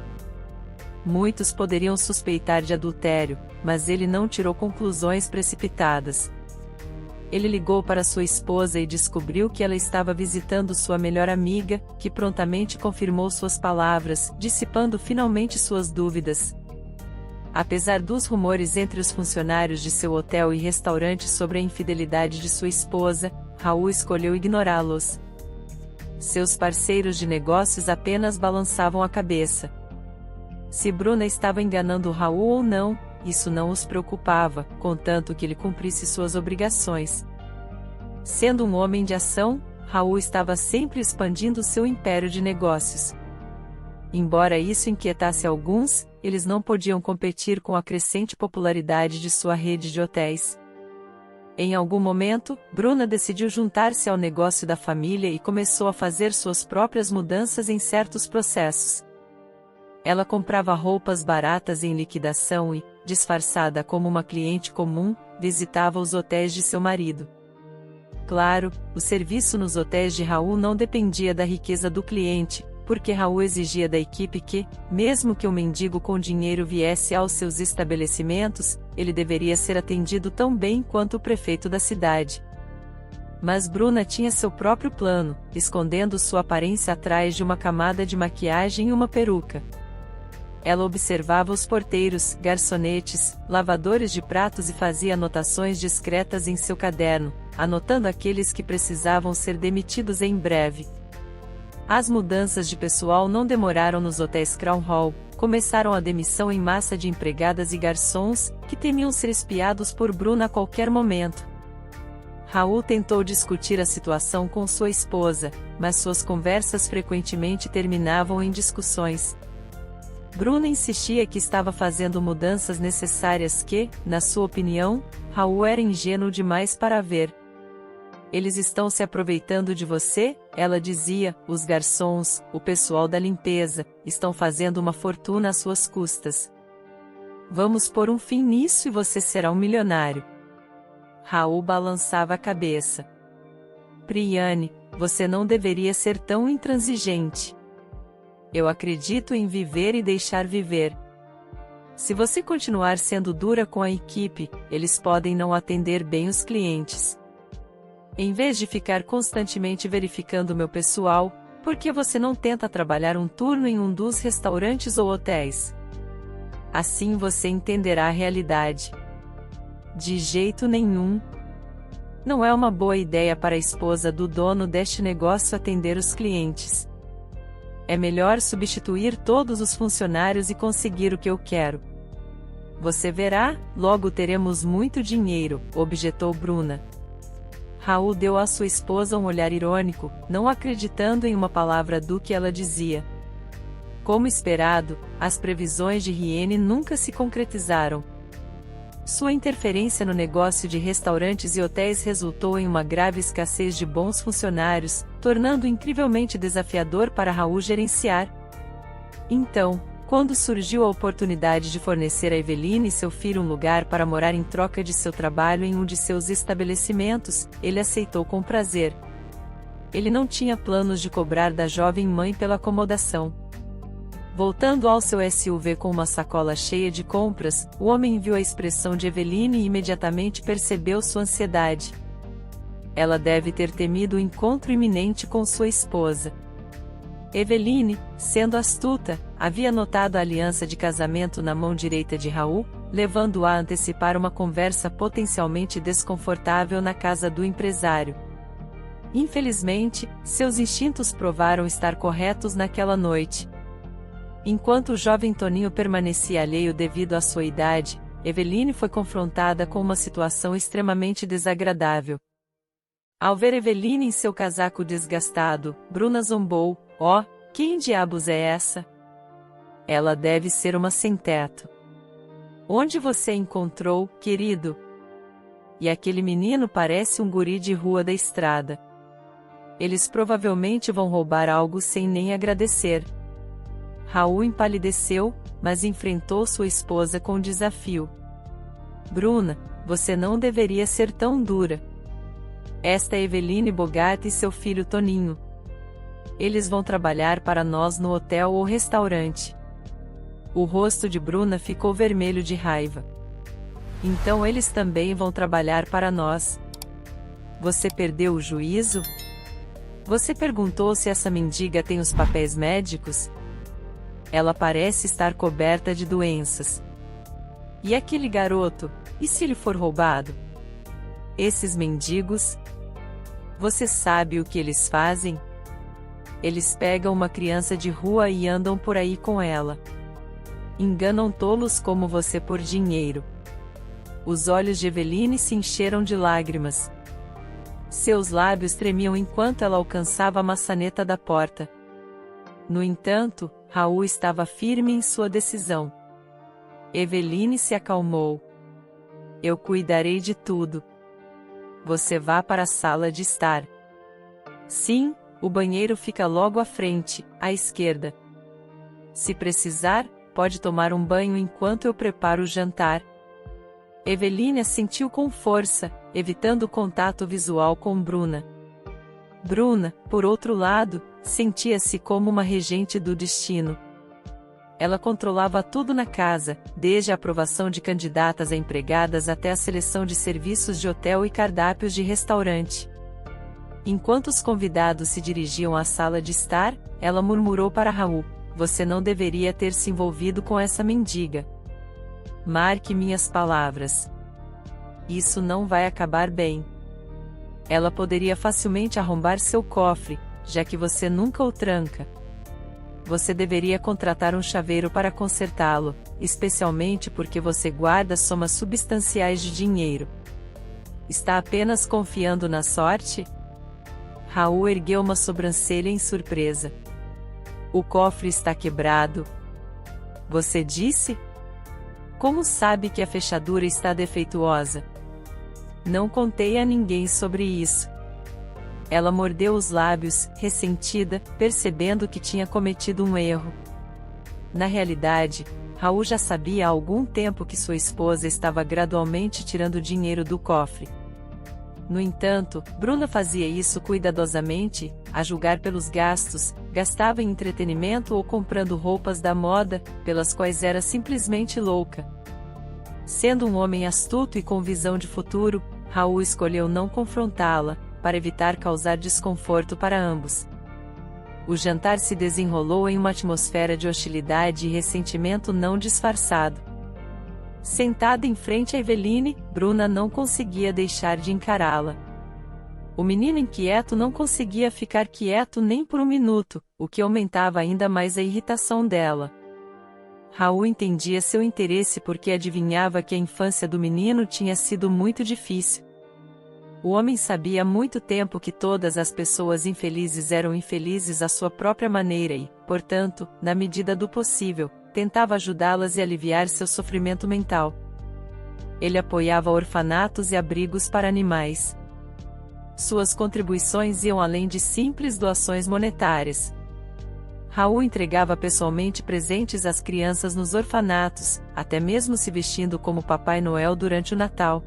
muitos poderiam suspeitar de adultério, mas ele não tirou conclusões precipitadas. Ele ligou para sua esposa e descobriu que ela estava visitando sua melhor amiga, que prontamente confirmou suas palavras, dissipando finalmente suas dúvidas. Apesar dos rumores entre os funcionários de seu hotel e restaurante sobre a infidelidade de sua esposa, Raul escolheu ignorá-los. Seus parceiros de negócios apenas balançavam a cabeça. Se Bruna estava enganando Raul ou não, isso não os preocupava, contanto que ele cumprisse suas obrigações. Sendo um homem de ação, Raul estava sempre expandindo seu império de negócios. Embora isso inquietasse alguns, eles não podiam competir com a crescente popularidade de sua rede de hotéis. Em algum momento, Bruna decidiu juntar-se ao negócio da família e começou a fazer suas próprias mudanças em certos processos. Ela comprava roupas baratas em liquidação e, disfarçada como uma cliente comum, visitava os hotéis de seu marido. Claro, o serviço nos hotéis de Raul não dependia da riqueza do cliente, porque Raul exigia da equipe que, mesmo que um mendigo com dinheiro viesse aos seus estabelecimentos, ele deveria ser atendido tão bem quanto o prefeito da cidade. Mas Bruna tinha seu próprio plano, escondendo sua aparência atrás de uma camada de maquiagem e uma peruca. Ela observava os porteiros, garçonetes, lavadores de pratos e fazia anotações discretas em seu caderno, anotando aqueles que precisavam ser demitidos em breve. As mudanças de pessoal não demoraram nos hotéis Crown Hall, começaram a demissão em massa de empregadas e garçons, que temiam ser espiados por Bruna a qualquer momento. Raul tentou discutir a situação com sua esposa, mas suas conversas frequentemente terminavam em discussões. Bruna insistia que estava fazendo mudanças necessárias que, na sua opinião, Raul era ingênuo demais para ver. Eles estão se aproveitando de você, ela dizia, os garçons, o pessoal da limpeza, estão fazendo uma fortuna às suas custas. Vamos pôr um fim nisso e você será um milionário. Raul balançava a cabeça. Priane, você não deveria ser tão intransigente. Eu acredito em viver e deixar viver. Se você continuar sendo dura com a equipe, eles podem não atender bem os clientes. Em vez de ficar constantemente verificando meu pessoal, por que você não tenta trabalhar um turno em um dos restaurantes ou hotéis? Assim você entenderá a realidade. De jeito nenhum. Não é uma boa ideia para a esposa do dono deste negócio atender os clientes. É melhor substituir todos os funcionários e conseguir o que eu quero. Você verá, logo teremos muito dinheiro, objetou Bruna. Raul deu à sua esposa um olhar irônico, não acreditando em uma palavra do que ela dizia. Como esperado, as previsões de Riene nunca se concretizaram. Sua interferência no negócio de restaurantes e hotéis resultou em uma grave escassez de bons funcionários, tornando incrivelmente desafiador para Raul gerenciar. Então, quando surgiu a oportunidade de fornecer a Eveline e seu filho um lugar para morar em troca de seu trabalho em um de seus estabelecimentos, ele aceitou com prazer. Ele não tinha planos de cobrar da jovem mãe pela acomodação. Voltando ao seu SUV com uma sacola cheia de compras, o homem viu a expressão de Eveline e imediatamente percebeu sua ansiedade. Ela deve ter temido o encontro iminente com sua esposa. Eveline, sendo astuta, havia notado a aliança de casamento na mão direita de Raul, levando-o a antecipar uma conversa potencialmente desconfortável na casa do empresário. Infelizmente, seus instintos provaram estar corretos naquela noite. Enquanto o jovem Toninho permanecia alheio devido à sua idade, Eveline foi confrontada com uma situação extremamente desagradável. Ao ver Eveline em seu casaco desgastado, Bruna zombou: "Oh, quem diabos é essa? Ela deve ser uma sem-teto. Onde você a encontrou, querido? E aquele menino parece um guri de rua da estrada. Eles provavelmente vão roubar algo sem nem agradecer." Raul empalideceu, mas enfrentou sua esposa com desafio. "Bruna, você não deveria ser tão dura. Esta é Eveline Bogart e seu filho Toninho. Eles vão trabalhar para nós no hotel ou restaurante. O rosto de Bruna ficou vermelho de raiva. Então eles também vão trabalhar para nós. Você perdeu o juízo? Você perguntou se essa mendiga tem os papéis médicos? Ela parece estar coberta de doenças. E aquele garoto, e se ele for roubado? Esses mendigos? Você sabe o que eles fazem? Eles pegam uma criança de rua e andam por aí com ela. Enganam tolos como você por dinheiro. Os olhos de Eveline se encheram de lágrimas. Seus lábios tremiam enquanto ela alcançava a maçaneta da porta. No entanto, Raul estava firme em sua decisão. Eveline se acalmou. Eu cuidarei de tudo. Você vá para a sala de estar. Sim, o banheiro fica logo à frente, à esquerda. Se precisar, pode tomar um banho enquanto eu preparo o jantar. Eveline assentiu com força, evitando o contato visual com Bruna. Bruna, por outro lado, sentia-se como uma regente do destino. Ela controlava tudo na casa, desde a aprovação de candidatas a empregadas até a seleção de serviços de hotel e cardápios de restaurante. Enquanto os convidados se dirigiam à sala de estar, ela murmurou para Raul: você não deveria ter se envolvido com essa mendiga. Marque minhas palavras. Isso não vai acabar bem. Ela poderia facilmente arrombar seu cofre, já que você nunca o tranca. Você deveria contratar um chaveiro para consertá-lo, especialmente porque você guarda somas substanciais de dinheiro. Está apenas confiando na sorte? Raul ergueu uma sobrancelha em surpresa. O cofre está quebrado. Você disse? Como sabe que a fechadura está defeituosa? Não contei a ninguém sobre isso. Ela mordeu os lábios, ressentida, percebendo que tinha cometido um erro. Na realidade, Raul já sabia há algum tempo que sua esposa estava gradualmente tirando dinheiro do cofre. No entanto, Bruna fazia isso cuidadosamente, a julgar pelos gastos, gastava em entretenimento ou comprando roupas da moda, pelas quais era simplesmente louca. Sendo um homem astuto e com visão de futuro, Raul escolheu não confrontá-la, para evitar causar desconforto para ambos. O jantar se desenrolou em uma atmosfera de hostilidade e ressentimento não disfarçado. Sentada em frente a Eveline, Bruna não conseguia deixar de encará-la. O menino inquieto não conseguia ficar quieto nem por um minuto, o que aumentava ainda mais a irritação dela. Raul entendia seu interesse porque adivinhava que a infância do menino tinha sido muito difícil. O homem sabia há muito tempo que todas as pessoas infelizes eram infelizes à sua própria maneira e, portanto, na medida do possível, tentava ajudá-las e aliviar seu sofrimento mental. Ele apoiava orfanatos e abrigos para animais. Suas contribuições iam além de simples doações monetárias. Raul entregava pessoalmente presentes às crianças nos orfanatos, até mesmo se vestindo como Papai Noel durante o Natal.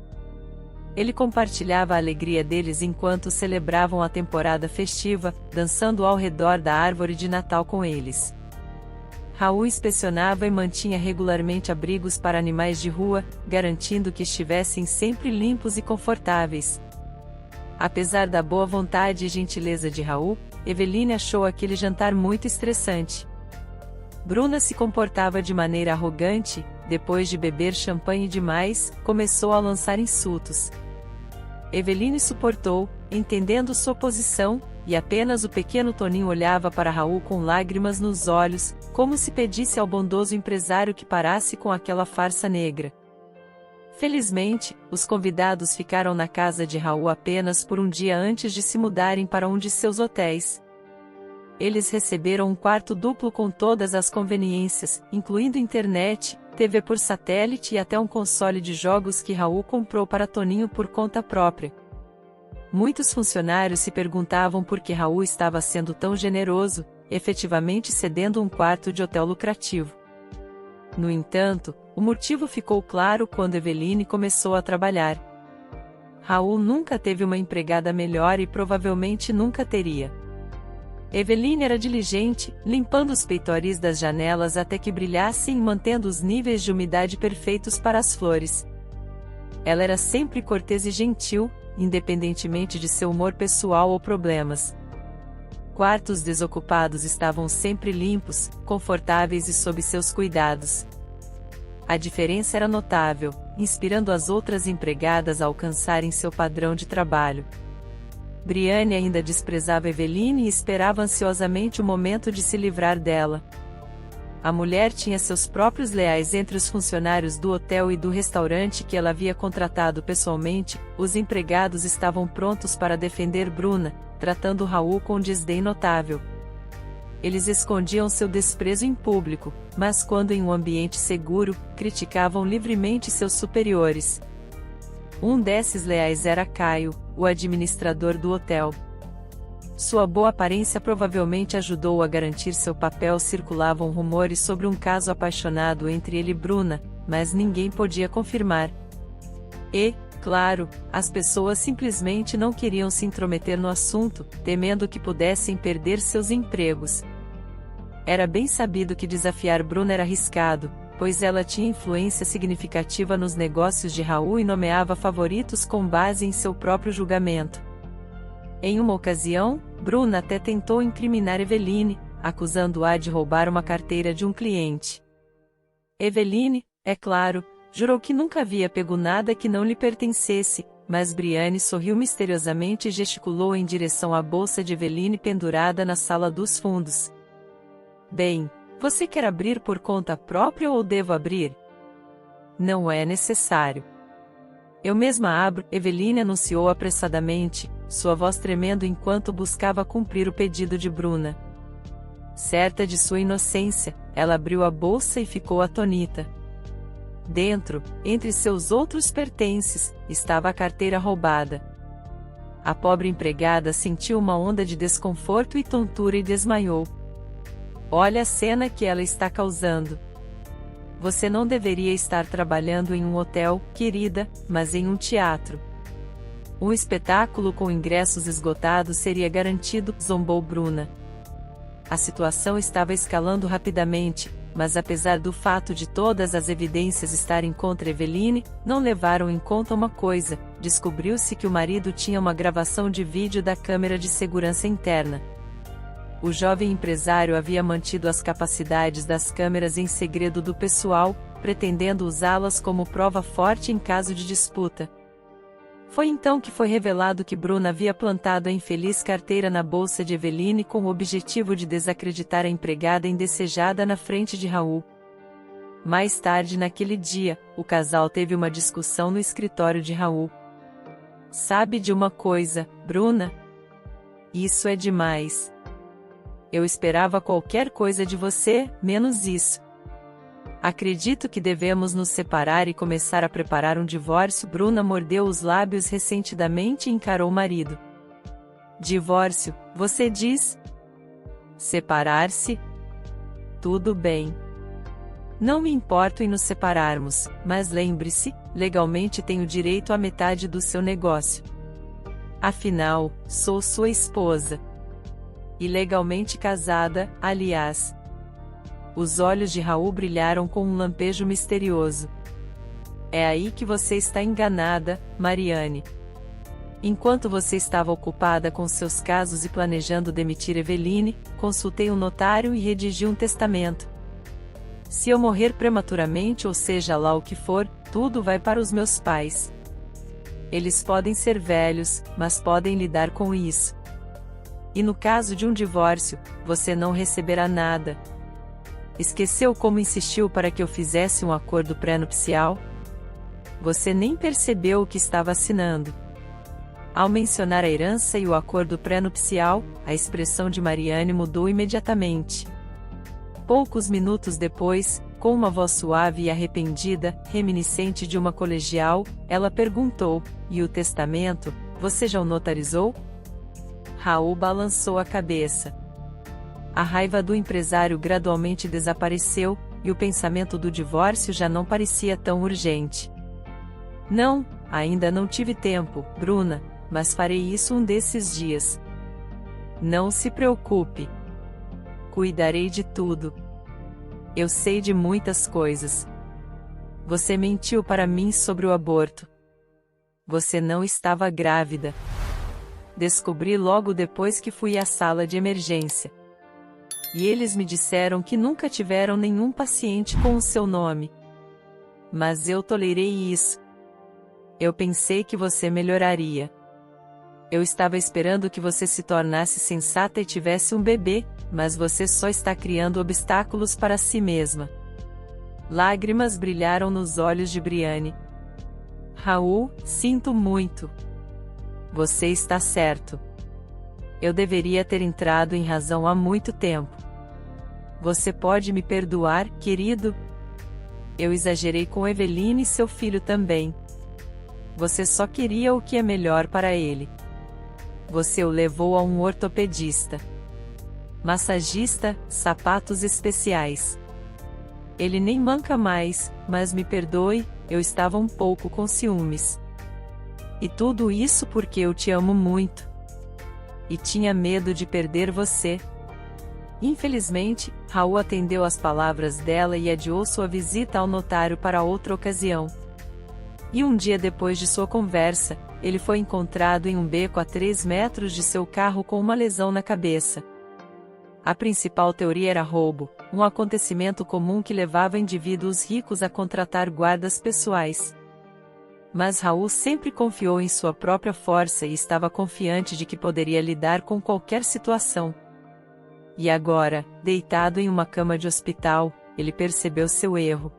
Ele compartilhava a alegria deles enquanto celebravam a temporada festiva, dançando ao redor da árvore de Natal com eles. Raul inspecionava e mantinha regularmente abrigos para animais de rua, garantindo que estivessem sempre limpos e confortáveis. Apesar da boa vontade e gentileza de Raul, Eveline achou aquele jantar muito estressante. Bruna se comportava de maneira arrogante, depois de beber champanhe demais, começou a lançar insultos. Eveline suportou, entendendo sua posição, e apenas o pequeno Toninho olhava para Raul com lágrimas nos olhos, como se pedisse ao bondoso empresário que parasse com aquela farsa negra. Felizmente, os convidados ficaram na casa de Raul apenas por um dia antes de se mudarem para um de seus hotéis. Eles receberam um quarto duplo com todas as conveniências, incluindo internet, TV por satélite e até um console de jogos que Raul comprou para Toninho por conta própria. Muitos funcionários se perguntavam por que Raul estava sendo tão generoso, efetivamente cedendo um quarto de hotel lucrativo. No entanto, o motivo ficou claro quando Eveline começou a trabalhar. Raul nunca teve uma empregada melhor e provavelmente nunca teria. Eveline era diligente, limpando os peitoris das janelas até que brilhassem e mantendo os níveis de umidade perfeitos para as flores. Ela era sempre cortês e gentil, independentemente de seu humor pessoal ou problemas. Quartos desocupados estavam sempre limpos, confortáveis e sob seus cuidados. A diferença era notável, inspirando as outras empregadas a alcançarem seu padrão de trabalho. Briane ainda desprezava Eveline e esperava ansiosamente o momento de se livrar dela. A mulher tinha seus próprios leais entre os funcionários do hotel e do restaurante que ela havia contratado pessoalmente. Os empregados estavam prontos para defender Bruna, tratando Raul com desdém notável. Eles escondiam seu desprezo em público, mas quando em um ambiente seguro, criticavam livremente seus superiores. Um desses leais era Caio, o administrador do hotel. Sua boa aparência provavelmente ajudou a garantir seu papel. Circulavam rumores sobre um caso apaixonado entre ele e Bruna, mas ninguém podia confirmar. E, claro, as pessoas simplesmente não queriam se intrometer no assunto, temendo que pudessem perder seus empregos. Era bem sabido que desafiar Bruna era arriscado, pois ela tinha influência significativa nos negócios de Raul e nomeava favoritos com base em seu próprio julgamento. Em uma ocasião, Bruna até tentou incriminar Eveline, acusando-a de roubar uma carteira de um cliente. Eveline, é claro, jurou que nunca havia pego nada que não lhe pertencesse, mas Briane sorriu misteriosamente e gesticulou em direção à bolsa de Eveline pendurada na sala dos fundos. Bem, você quer abrir por conta própria ou devo abrir? Não é necessário. Eu mesma abro, Eveline anunciou apressadamente, sua voz tremendo enquanto buscava cumprir o pedido de Bruna. Certa de sua inocência, ela abriu a bolsa e ficou atônita. Dentro, entre seus outros pertences, estava a carteira roubada. A pobre empregada sentiu uma onda de desconforto e tontura e desmaiou. Olha a cena que ela está causando. Você não deveria estar trabalhando em um hotel, querida, mas em um teatro. Um espetáculo com ingressos esgotados seria garantido, zombou Bruna. A situação estava escalando rapidamente, mas apesar do fato de todas as evidências estarem contra Eveline, não levaram em conta uma coisa: descobriu-se que o marido tinha uma gravação de vídeo da câmera de segurança interna. O jovem empresário havia mantido as capacidades das câmeras em segredo do pessoal, pretendendo usá-las como prova forte em caso de disputa. Foi então que foi revelado que Bruna havia plantado a infeliz carteira na bolsa de Eveline com o objetivo de desacreditar a empregada indesejada na frente de Raul. Mais tarde naquele dia, o casal teve uma discussão no escritório de Raul. Sabe de uma coisa, Bruna? Isso é demais. Eu esperava qualquer coisa de você, menos isso. Acredito que devemos nos separar e começar a preparar um divórcio. Bruna mordeu os lábios ressentidamente e encarou o marido. Divórcio, você diz? Separar-se? Tudo bem. Não me importo em nos separarmos, mas lembre-se, legalmente tenho direito à metade do seu negócio. Afinal, sou sua esposa. E legalmente casada, aliás. Os olhos de Raul brilharam com um lampejo misterioso. É aí que você está enganada, Mariane. Enquanto você estava ocupada com seus casos e planejando demitir Eveline, consultei um notário e redigi um testamento. Se eu morrer prematuramente ou seja lá o que for, tudo vai para os meus pais. Eles podem ser velhos, mas podem lidar com isso. E no caso de um divórcio, você não receberá nada. Esqueceu como insistiu para que eu fizesse um acordo pré-nupcial? Você nem percebeu o que estava assinando. Ao mencionar a herança e o acordo pré-nupcial, a expressão de Mariane mudou imediatamente. Poucos minutos depois, com uma voz suave e arrependida, reminiscente de uma colegial, ela perguntou: e o testamento, você já o notarizou? Raul balançou a cabeça. A raiva do empresário gradualmente desapareceu, e o pensamento do divórcio já não parecia tão urgente. Não, ainda não tive tempo, Bruna, mas farei isso um desses dias. Não se preocupe. Cuidarei de tudo. Eu sei de muitas coisas. Você mentiu para mim sobre o aborto. Você não estava grávida. Descobri logo depois que fui à sala de emergência. E eles me disseram que nunca tiveram nenhum paciente com o seu nome. Mas eu tolerei isso. Eu pensei que você melhoraria. Eu estava esperando que você se tornasse sensata e tivesse um bebê, mas você só está criando obstáculos para si mesma. Lágrimas brilharam nos olhos de Brianne. Raul, sinto muito. Você está certo. Eu deveria ter entrado em razão há muito tempo. Você pode me perdoar, querido? Eu exagerei com Eveline e seu filho também. Você só queria o que é melhor para ele. Você o levou a um ortopedista. Massagista, sapatos especiais. Ele nem manca mais, mas me perdoe, eu estava um pouco com ciúmes. E tudo isso porque eu te amo muito. E tinha medo de perder você. Infelizmente, Raul atendeu às palavras dela e adiou sua visita ao notário para outra ocasião. E um dia depois de sua conversa, ele foi encontrado em um beco a 3 metros de seu carro com uma lesão na cabeça. A principal teoria era roubo, um acontecimento comum que levava indivíduos ricos a contratar guardas pessoais. Mas Raul sempre confiou em sua própria força e estava confiante de que poderia lidar com qualquer situação. E agora, deitado em uma cama de hospital, ele percebeu seu erro.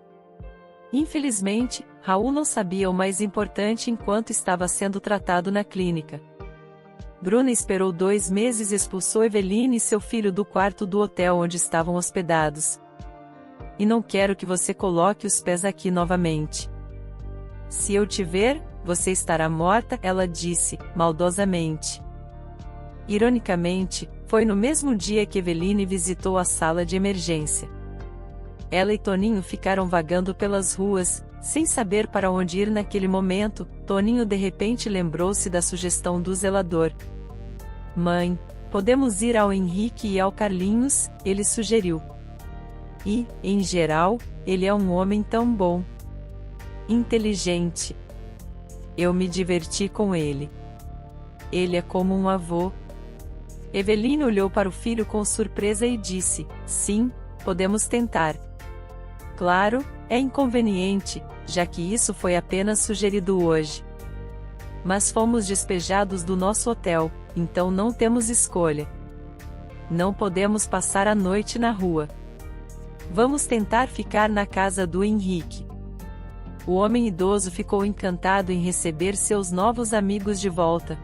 Infelizmente, Raul não sabia o mais importante enquanto estava sendo tratado na clínica. Bruna esperou 2 meses e expulsou Eveline e seu filho do quarto do hotel onde estavam hospedados. E não quero que você coloque os pés aqui novamente. Se eu te ver, você estará morta, ela disse, maldosamente. Ironicamente, foi no mesmo dia que Eveline visitou a sala de emergência. Ela e Toninho ficaram vagando pelas ruas, sem saber para onde ir naquele momento. Toninho de repente lembrou-se da sugestão do zelador. Mãe, podemos ir ao Henrique e ao Carlinhos, ele sugeriu. E, em geral, ele é um homem tão bom. Inteligente. Eu me diverti com ele. Ele é como um avô. Eveline olhou para o filho com surpresa e disse, sim, podemos tentar. Claro, é inconveniente, já que isso foi apenas sugerido hoje. Mas fomos despejados do nosso hotel, então não temos escolha. Não podemos passar a noite na rua. Vamos tentar ficar na casa do Henrique. O homem idoso ficou encantado em receber seus novos amigos de volta.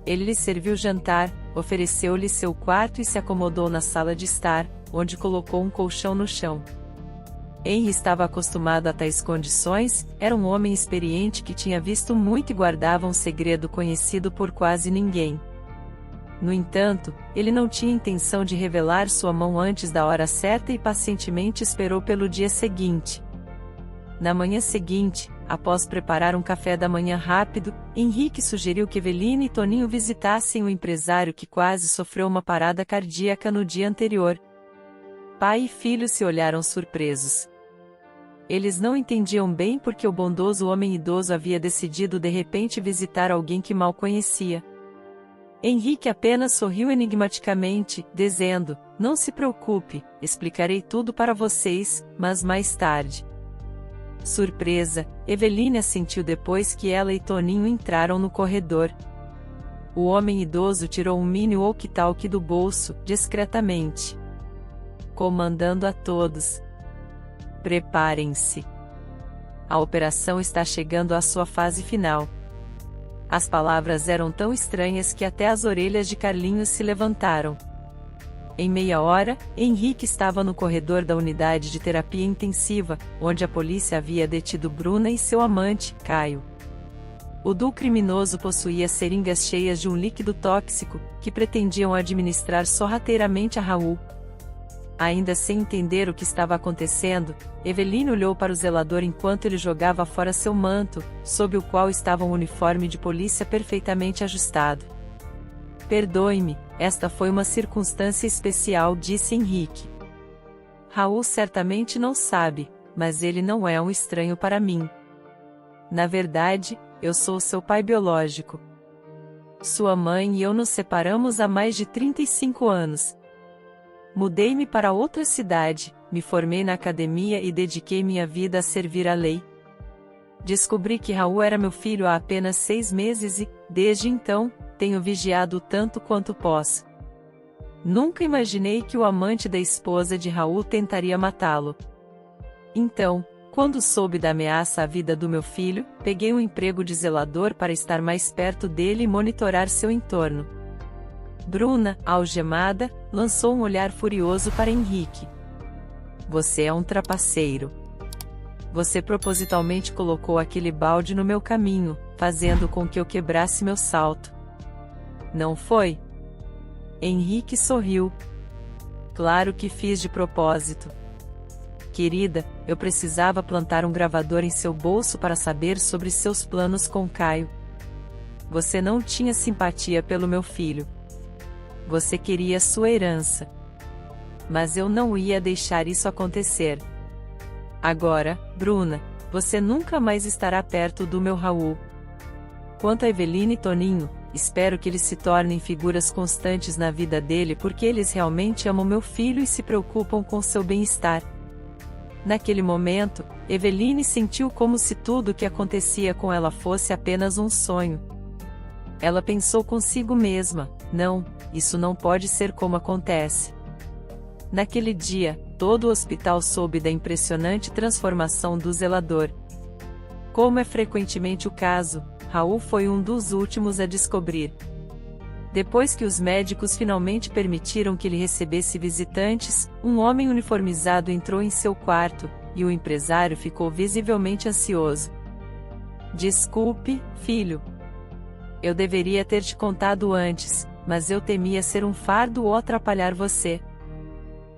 Ele lhes serviu jantar, ofereceu-lhe seu quarto e se acomodou na sala de estar, onde colocou um colchão no chão. Henry estava acostumado a tais condições, era um homem experiente que tinha visto muito e guardava um segredo conhecido por quase ninguém. No entanto, ele não tinha intenção de revelar sua mão antes da hora certa e pacientemente esperou pelo dia seguinte. Na manhã seguinte, após preparar um café da manhã rápido, Henrique sugeriu que Eveline e Toninho visitassem o empresário que quase sofreu uma parada cardíaca no dia anterior. Pai e filho se olharam surpresos. Eles não entendiam bem porque o bondoso homem idoso havia decidido de repente visitar alguém que mal conhecia. Henrique apenas sorriu enigmaticamente, dizendo, não se preocupe, explicarei tudo para vocês, mas mais tarde. Surpresa, Eveline assentiu depois que ela e Toninho entraram no corredor. O homem idoso tirou um mini walkie-talkie do bolso, discretamente. Comandando a todos. Preparem-se. A operação está chegando à sua fase final. As palavras eram tão estranhas que até as orelhas de Carlinhos se levantaram. Em meia hora, Henrique estava no corredor da unidade de terapia intensiva, onde a polícia havia detido Bruna e seu amante, Caio. O duo criminoso possuía seringas cheias de um líquido tóxico, que pretendiam administrar sorrateiramente a Raul. Ainda sem entender o que estava acontecendo, Eveline olhou para o zelador enquanto ele jogava fora seu manto, sob o qual estava um uniforme de polícia perfeitamente ajustado. Perdoe-me, esta foi uma circunstância especial, disse Henrique. Raul certamente não sabe, mas ele não é um estranho para mim. Na verdade, eu sou seu pai biológico. Sua mãe e eu nos separamos há mais de 35 anos. Mudei-me para outra cidade, me formei na academia e dediquei minha vida a servir a lei. Descobri que Raul era meu filho há apenas 6 meses e, desde então, tenho vigiado tanto quanto posso. Nunca imaginei que o amante da esposa de Raul tentaria matá-lo. Então, quando soube da ameaça à vida do meu filho, peguei um emprego de zelador para estar mais perto dele e monitorar seu entorno. Bruna, algemada, lançou um olhar furioso para Henrique. Você é um trapaceiro. Você propositalmente colocou aquele balde no meu caminho, fazendo com que eu quebrasse meu salto. Não foi? Henrique sorriu. Claro que fiz de propósito. Querida, eu precisava plantar um gravador em seu bolso para saber sobre seus planos com Caio. Você não tinha simpatia pelo meu filho. Você queria sua herança. Mas eu não ia deixar isso acontecer. Agora, Bruna, você nunca mais estará perto do meu Raul. Quanto a Eveline e Toninho, espero que eles se tornem figuras constantes na vida dele porque eles realmente amam meu filho e se preocupam com seu bem-estar. Naquele momento, Eveline sentiu como se tudo o que acontecia com ela fosse apenas um sonho. Ela pensou consigo mesma, não, isso não pode ser como acontece. Naquele dia, todo o hospital soube da impressionante transformação do zelador. Como é frequentemente o caso, Raul foi um dos últimos a descobrir. Depois que os médicos finalmente permitiram que ele recebesse visitantes, um homem uniformizado entrou em seu quarto, e o empresário ficou visivelmente ansioso. Desculpe, filho. Eu deveria ter te contado antes, mas eu temia ser um fardo ou atrapalhar você.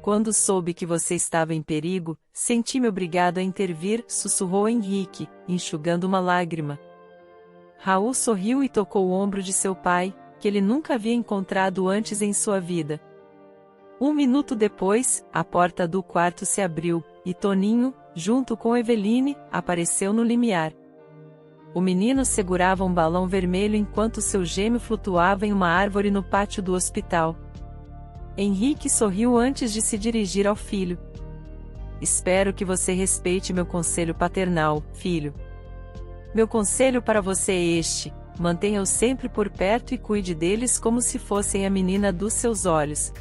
Quando soube que você estava em perigo, senti-me obrigado a intervir, sussurrou Henrique, enxugando uma lágrima. Raul sorriu e tocou o ombro de seu pai, que ele nunca havia encontrado antes em sua vida. 1 minuto depois, a porta do quarto se abriu, e Toninho, junto com Eveline, apareceu no limiar. O menino segurava um balão vermelho enquanto seu gêmeo flutuava em uma árvore no pátio do hospital. Henrique sorriu antes de se dirigir ao filho. Espero que você respeite meu conselho paternal, filho. Meu conselho para você é este: mantenha-os sempre por perto e cuide deles como se fossem a menina dos seus olhos.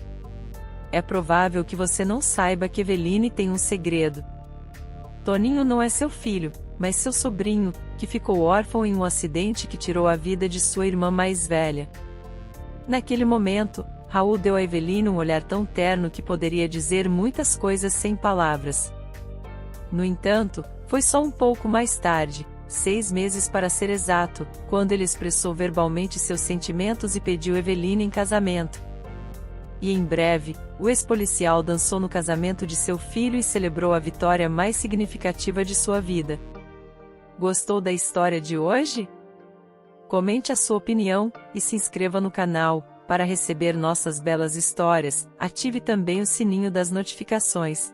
É provável que você não saiba que Eveline tem um segredo. Toninho não é seu filho, mas seu sobrinho, que ficou órfão em um acidente que tirou a vida de sua irmã mais velha. Naquele momento, Raul deu a Eveline um olhar tão terno que poderia dizer muitas coisas sem palavras. No entanto, foi só um pouco mais tarde, 6 meses para ser exato, quando ele expressou verbalmente seus sentimentos e pediu Eveline em casamento. E em breve, o ex-policial dançou no casamento de seu filho e celebrou a vitória mais significativa de sua vida. Gostou da história de hoje? Comente a sua opinião, e se inscreva no canal, para receber nossas belas histórias. Ative também o sininho das notificações.